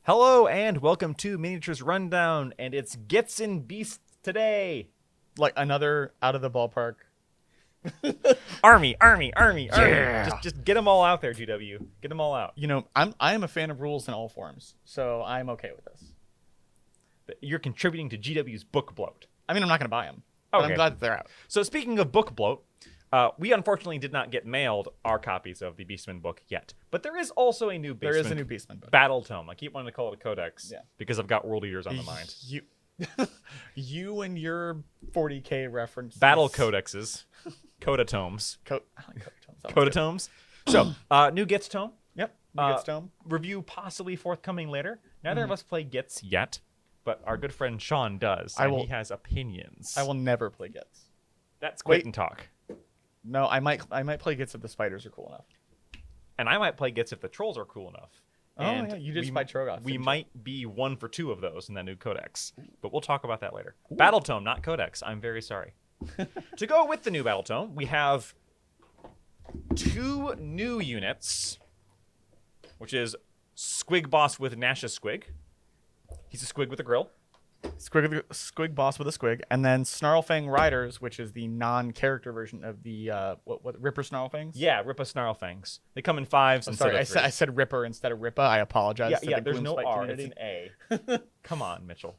Hello and welcome to Miniatures Rundown, and it's Gits and Beasts today. Like another out of the ballpark. Army. Yeah. Just get them all out there, GW. Get them all out. You know, I am a fan of rules in all forms, so I'm okay with this. You're contributing to GW's book bloat. I mean, I'm not gonna buy them, but Okay. I'm glad that they're out. So speaking of book bloat, we unfortunately did not get mailed our copies of the Beastman book yet, but there is also a new Beastman There is a new Beastman book. Battle Tome. I keep wanting to call it a codex, Yeah. because I've got World Eaters on the mind. You and your 40K reference. Battle codexes, codatomes, I like codatomes. codatomes. So, new Gits tome. Yep. Uh, Tome. Review possibly forthcoming later. Neither of us play Gits yet, but our good friend Sean does, and he has opinions. I will never play Gits. That's quit Wait. and talk. No, I might play Gits if the spiders are cool enough. And I might play Gits if the trolls are cool enough. Oh, And yeah, you just we- fight Trogoth. We didn't you? might be 1 for 2 of those in that new codex, but we'll talk about that later. Battle Tome, not codex. I'm very sorry. To go with the new Battle Tome, we have 2 new units, which is Squig Boss with Nasha Squig. He's a squig with a grill. Squig boss with a squig, and then Snarlfang Riders, which is the non-character version of the what Ripper Snarlfangs. Yeah, Rippa Snarlfangs. They come in 5s I'm instead sorry, of I said Ripper instead of Rippa. I apologize. Yeah, to yeah. the There's no Gloomspite R. community. It's an A. Come on, Mitchell.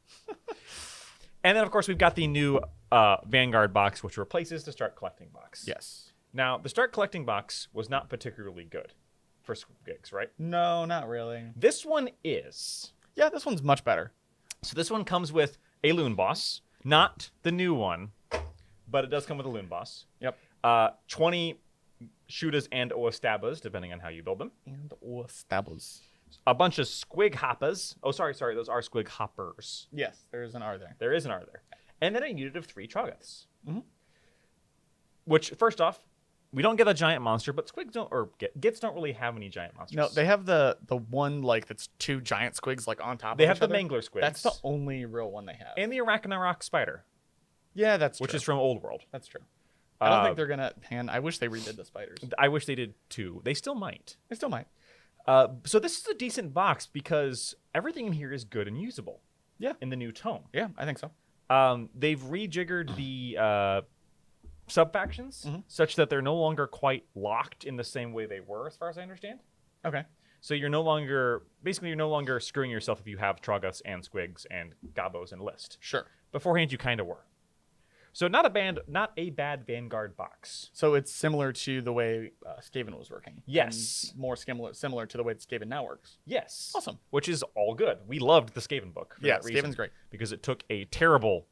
And then, of course, we've got the new Vanguard box, which replaces the Start Collecting box. Yes. Now, the Start Collecting box was not particularly good for gigs, right? No, not really. This one is. Yeah, this one's much better. So this one comes with a Loon Boss, not the new one, but it does come with a Loon Boss. Yep. 20 Shootas and Oestabas, depending on how you build them. And Stabbles. A bunch of Squig Hoppas. Oh, sorry, those are Squig Hoppers. Yes, there's an R there. There is an R there. And then a unit of 3 Trogoths. Mhm. Which, first off, we don't get a giant monster, but Squigs don't, or Gits don't really have any giant monsters. No, they have the one like that's 2 giant squigs like on top. They of have each the other. Mangler Squigs. That's the only real one they have. And the Arachnarok Spider, Yeah, that's which true. is from Old World. That's true. I don't Uh, think they're gonna. Man, I wish they redid the spiders. I wish they did too. They still might. They still might. So this is a decent box because everything in here is good and usable. Yeah. In the new tome. Yeah, I think so. They've rejiggered the sub-factions such that they're no longer quite locked in the same way they were, as far as I understand. Okay. So you're no longer screwing yourself if you have Trogoths and Squigs and Gobos and List. Sure. Beforehand, you kind of were. So not a bad Vanguard box. So it's similar to the way Skaven was working. Yes. And more similar to the way that Skaven now works. Yes. Awesome. Which is all good. We loved the Skaven book. For Yeah, that reason, Skaven's great. because it took a terrible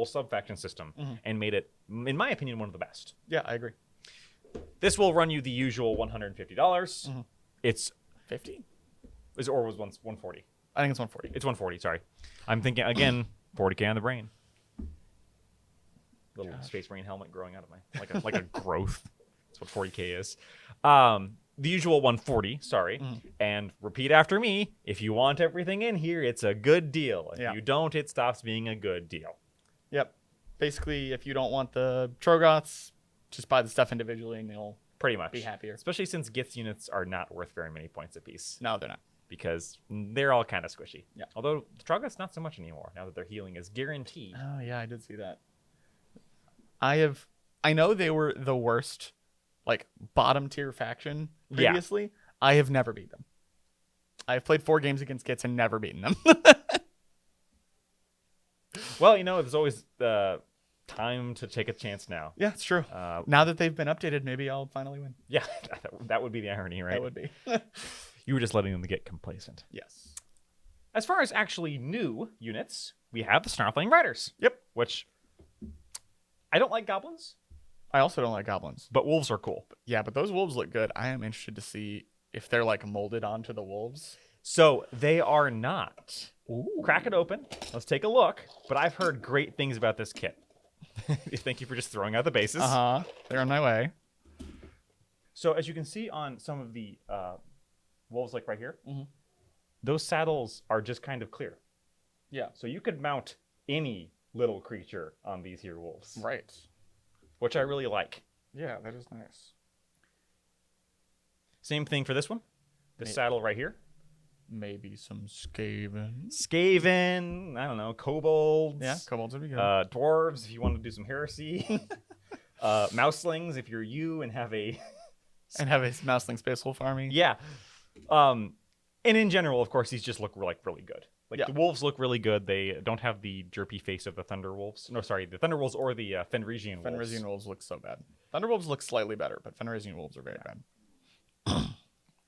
sub-faction system and made it, in my opinion, one of the best. Yeah, I agree. This will run you the usual $150. It's 50? or was once 140. I think it's 140. It's 140. Sorry, I'm thinking again. 40K on the brain. Little Space Marine helmet growing out of my like a growth. That's what 40K is. The usual 140. Sorry, and repeat after me. If you want everything in here, it's a good deal. If you don't, it stops being a good deal. Yep. Basically, if you don't want the Trogoths, just buy the stuff individually and you'll Pretty much. be happier. Especially since Gits units are not worth very many points apiece No, they're not. because they're all kind of squishy. Yeah. Although the Trogoths not so much anymore now that their healing is guaranteed. Oh, yeah, I did see that. I know they were the worst, like, bottom tier faction Yeah. previously. I have never beat them. I've played 4 games against Gits and never beaten them. Well, there's always time to take a chance now. Yeah, it's true. Now that they've been updated, maybe I'll finally win. Yeah, that would be the irony, right? That would be. You were just letting them get complacent. Yes. As far as actually new units, we have the Snarlfang Riders. Yep. Which I don't like goblins, I also don't like goblins. but wolves are cool. Yeah, but those wolves look good. I am interested to see if they're, like, molded onto the wolves. So they are not. Ooh. Crack it open. Let's take a look. But I've heard great things about this kit. Thank you for just throwing out the bases. Uh-huh. They're on my way. So as you can see on some of the wolves, like right here, Mhm. those saddles are just kind of clear. Yeah. So you could mount any little creature on these here wolves, Right. which I really like. Yeah, that is nice. Same thing for this one. This Yeah. saddle right here. Maybe some Skaven. Skaven, I don't know, kobolds. Yeah, kobolds would be good. Dwarves, if you want to do some heresy. Mouselings, if you're you and have a... and have a Mouseling Space Wolf army. Yeah. And in general, of course, these just look like really good. Like Yeah. the wolves look really good. They don't have the jerpy face of the Thunder Wolves. No, sorry, the Thunder Wolves or the Fenrisian Wolves. Fenrisian wolves look so bad. Thunder wolves look slightly better, but Fenrisian wolves are very bad.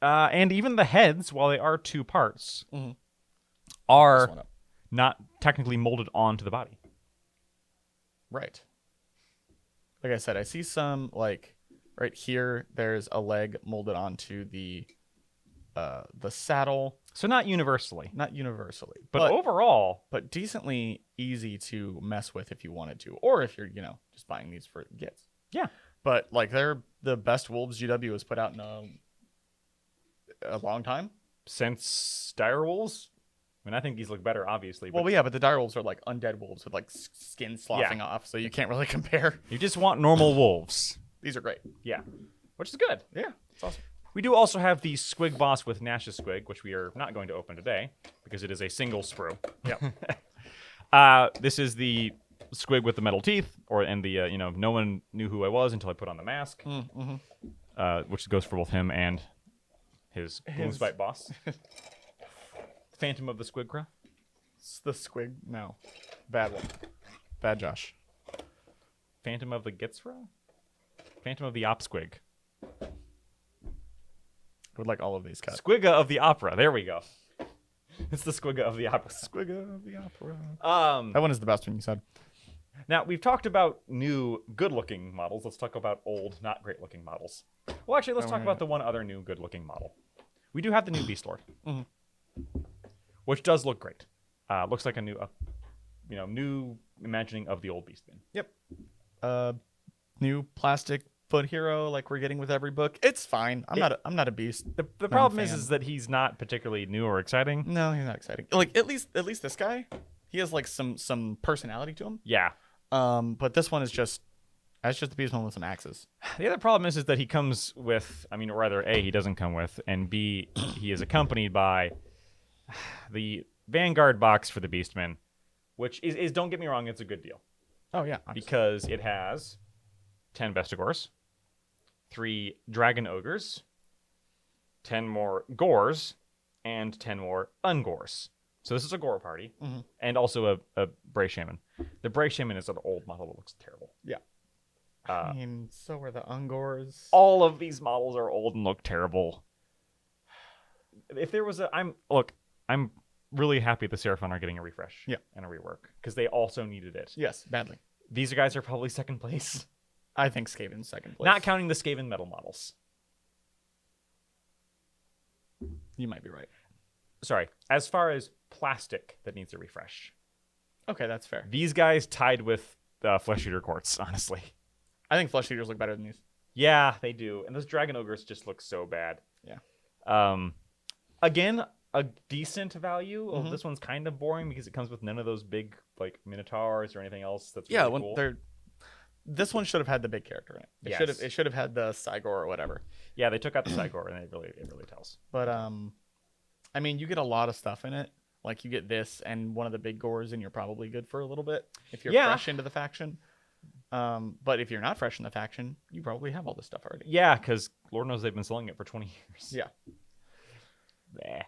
And even the heads, while they are two parts, Mhm. This are one up. not technically molded onto the body. Right. Like I said, I see some like right here. There's a leg molded onto the saddle. So not universally, Not universally, but overall, but decently easy to mess with if you wanted to, or if you're just buying these for gifts. yeah. But like they're the best wolves GW has put out in a long time. Since dire wolves, I mean, I think these look better, obviously. But Well, yeah, but the dire wolves are like undead wolves with like skin sloughing off, so you can't really compare. you just want normal wolves. These are great. Yeah, which is good. Yeah, it's awesome. We do also have the Squig boss with Nash's Squig, which we are not going to open today because it is a single sprue. Yeah. This is the Squig with the metal teeth, and the no one knew who I was until I put on the mask, which goes for both him and his Gloomspite boss. Phantom of the Squigcra. It's the Squig. No, bad one. Bad Josh. Phantom of the Gitsra? Phantom of the Opsquig. I would like all of these cut. Squigga of the Opera. There we go. It's the Squigga of the Opera. Squigga of the opera. Um, That one is the best one you said. Now, we've talked about new, good-looking models. Let's talk about old, not great-looking models. Well, actually, let's talk about the one other new, good-looking model. We do have the new Beast Lord, which does look great. Looks like a new, new imagining of the old Beastman. Yep. New plastic foot hero like we're getting with every book. It's fine. I'm not a beast. The problem is that he's not particularly new or exciting. No, he's not exciting. Like at least this guy, he has like some personality to him. Yeah. But this one is just that's just the Beastman with some axes. The other problem is that he comes with, or rather, A, he doesn't come with, and B, he is accompanied by the Vanguard box for the Beastman, which is don't get me wrong, it's a good deal. Oh yeah. Because it has 10 Bestigors, 3 Dragon Ogres, 10 more Gores, and 10 more Ungores. So this is a Gore party, and also a Bray Shaman. The Bray Shaman is an old model that looks terrible. Yeah. I mean, so are the Ungors. All of these models are old and look terrible. If there was I'm really happy the Seraphon are getting a refresh and a rework, because they also needed it. Yes, badly. These guys are probably second place. I think Skaven's second place. Not counting the Skaven metal models. You might be right. Sorry, as far as plastic that needs a refresh. Okay, that's fair. These guys tied with Flesh Eater Quartz, honestly. I think Flesh Eaters look better than these. Yeah, they do. And those Dragon Ogres just look so bad. Yeah. Again, a decent value. Oh, this one's kind of boring because it comes with none of those big like Minotaurs or anything else that's really cool. This one should have had the big character in it. It should have had the Cygor or whatever. Yeah, they took out the Cygor and it really tells. But I mean, you get a lot of stuff in it. Like you get this and one of the big Gores, and you're probably good for a little bit if you're fresh into the faction. But if you're not fresh in the faction, you probably have all this stuff already. Yeah, because Lord knows they've been selling it for 20 years. Yeah. Bleh.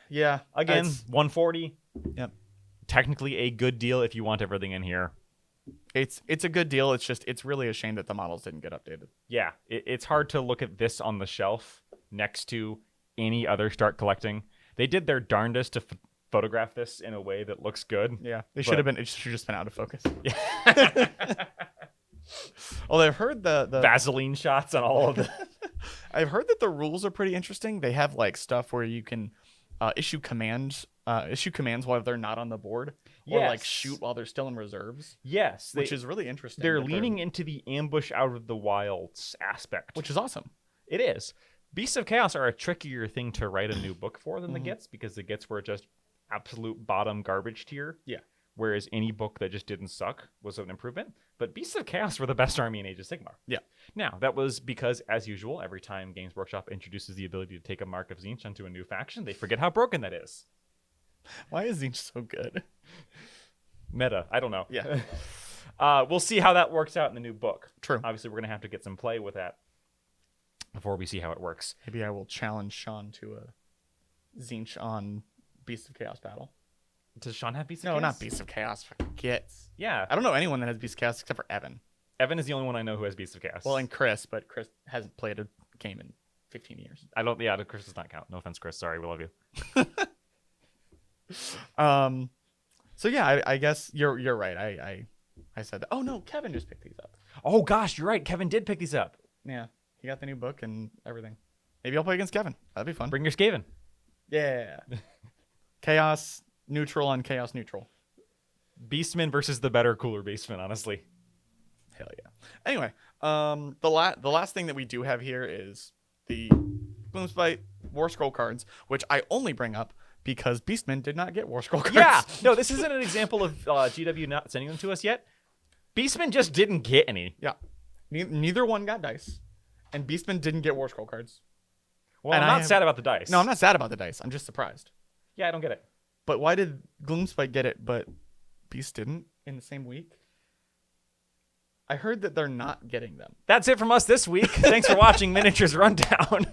Yeah. Again, 140. Yep. Technically a good deal if you want everything in here. It's a good deal. It's really a shame that the models didn't get updated. Yeah, it's hard to look at this on the shelf next to any other Start Collecting. They did their darndest to photograph this in a way that looks good. Yeah, it should have just been out of focus. Yeah. Well, I've heard the Vaseline shots on all of the. I've heard that the rules are pretty interesting. They have like stuff where you can issue commands while they're not on the board, or like shoot while they're still in reserves. Yes, which is really interesting. They're leaning into the ambush out of the wilds aspect, which is awesome. It is. Beasts of Chaos are a trickier thing to write a new book for than the Gits, because the Gits were just absolute bottom garbage tier. Yeah. whereas any book that just didn't suck was an improvement. But Beasts of Chaos were the best army in Age of Sigmar. Yeah. Now, that was because, as usual, every time Games Workshop introduces the ability to take a Mark of Tzeentch onto a new faction, they forget how broken that is. Why is Tzeentch so good? Meta. I don't know. Yeah. We'll see how that works out in the new book. True. Obviously, we're going to have to get some play with that before we see how it works. Maybe I will challenge Sean to a Tzeentch on Beast of Chaos battle. Does Sean have Beasts of No, Chaos? not Beast of Chaos. Fucking Gits. Yeah. I don't know anyone that has Beast of Chaos except for Evan. Evan is the only one I know who has Beasts of Chaos. Well, and Chris, but Chris hasn't played a game in 15 years. I don't. Yeah, Chris does not count. No offense, Chris. Sorry, we love you. So yeah, I guess you're right. I said that. Oh no, Kevin just picked these up. Oh gosh, you're right. Kevin did pick these up. Yeah, he got the new book and everything. Maybe I'll play against Kevin. That'd be fun. Bring your Skaven. Yeah. Chaos neutral on chaos neutral. Beastman versus the better, cooler Beastman. Honestly. Hell yeah. Anyway, the last thing that we do have here is the Gloomspite War Scroll cards, which I only bring up because Beastman did not get War Scroll cards. Yeah. No, this isn't an example of GW not sending them to us yet. Beastman just didn't get any. Yeah. Neither one got dice, and Beastman didn't get War Scroll cards. Well, And I'm not sad about the dice. No, I'm not sad about the dice. I'm just surprised. Yeah, I don't get it. But why did Gloomspite get it, but Beast didn't in the same week? I heard that they're not getting them. That's it from us this week. Thanks for watching Miniatures Rundown.